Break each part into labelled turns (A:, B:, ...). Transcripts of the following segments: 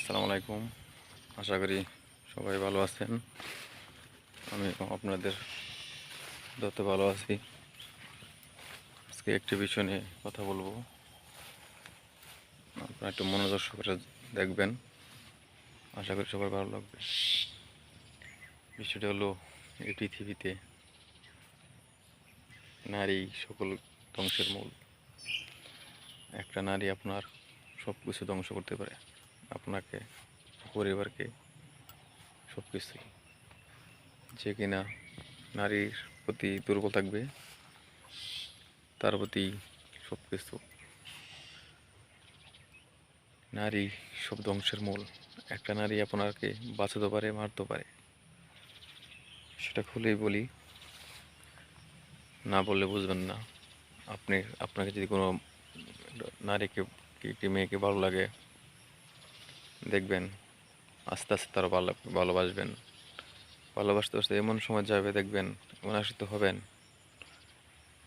A: আসসালামু আলাইকুম। আশা করি সবাই ভালো আছেন। আমি আপনাদের যত ভালো আছি। আজকে একটি বিষয় নিয়ে কথা বলবো, আপনারা একটু মনোযোগ সহকারে দেখবেন। আশা করি সবার ভালো লাগবে। বিষয়টা হলো, এই পৃথিবীতে নারী সকল ধ্বংসের মূল। একটা নারী আপনার সব কিছু ধ্বংস করতে পারে, আপনাকে, পরিবারকে, সব কিছুই। যে কিনা নারীর প্রতি দুর্বল থাকবে, তার প্রতি সব কিছু। নারী সব ধ্বংসের মূল। একটা নারী আপনাকে বাঁচাতে পারে, মারতে পারে। সেটা খুলেই বলি, না বললে বুঝবেন না। আপনাকে যদি কোনো নারীকে, একটি মেয়েকে ভালো লাগে, দেখবেন আস্তে আস্তে তারা ভালোবাসবেন। ভালোবাসতে বাসতে এমন সময় যাবে, দেখবেন এমন আসক্ত হবেন,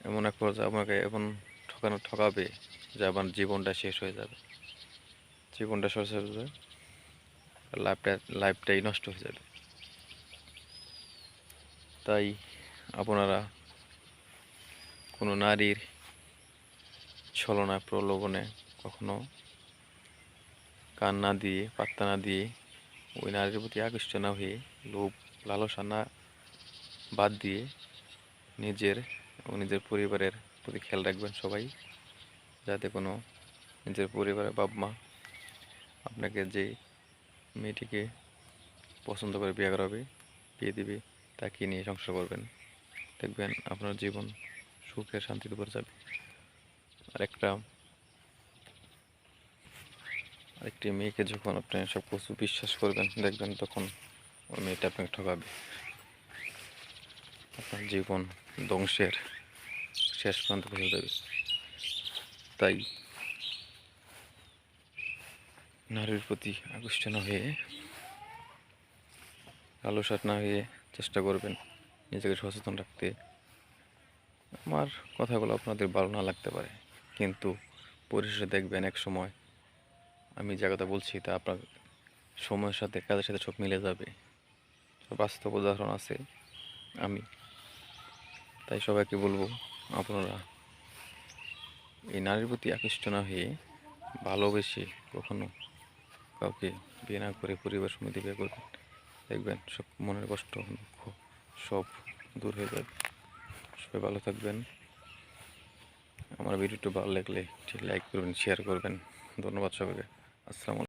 A: এমন এক পর্যায়ে আপনাকে এমন ঠকাবে যে আপনার জীবনটা শেষ হয়ে যাবে। জীবনটা শেষ হয়ে যাবে, লাইফটাই নষ্ট হয়ে যাবে। তাই আপনারা কোনো নারীর ছলনা প্রলোভনে কখনো কান না দিয়ে, পাত্তা না দিয়ে, ওই নারীর প্রতি আকৃষ্ট না হয়ে, লোভ লালসা না বাদ দিয়ে নিজের এবং নিজের পরিবারের প্রতি খেয়াল রাখবেন সবাই, যাতে কোনো নিজের পরিবারের বাবা মা আপনাকে যে মেয়েটিকে পছন্দ করে বিয়ে করাবে, বিয়ে দিবে, তাকে নিয়ে সংসার করবেন। দেখবেন আপনার জীবন সুখে শান্তিতে ভরে যাবে। আরেকটি মেয়েকে যখন আপনি সব কিছু বিশ্বাস করবেন, দেখবেন তখন ওই মেয়েটা আপনাকে ঠকাবে। আপনার জীবন ধ্বংসের শেষ প্রান্ত পৌঁছে যাবে। তাই নারীর প্রতি আকৃষ্ট না হয়ে, লালসার না হয়ে চেষ্টা করবেন নিজেকে সচেতন রাখতে। আমার কথাগুলো আপনাদের ভালো না লাগতে পারে, কিন্তু পরিশেষে দেখবেন এক সময় আমি যে কথা বলছি তা আপনার সময়ের সাথে, কাজের সাথে সব মিলে যাবে। বাস্তব উদাহরণ আছে আমি। তাই সবাইকে বলবো, আপনারা এই নারীর প্রতি আকৃষ্ট না হয়ে, ভালোবেসে কখনো কাউকে বিয়ে না করে পরিবার সমিতি বিয়ে করবেন। দেখবেন সব মনের কষ্ট, দুঃখ সব দূর হয়ে যাবে। সবাই ভালো থাকবেন। আমার ভিডিওটি ভালো লাগলে ঠিক লাইক করবেন, শেয়ার করবেন। ধন্যবাদ সবাইকে। আসসালামু আলাইকুম।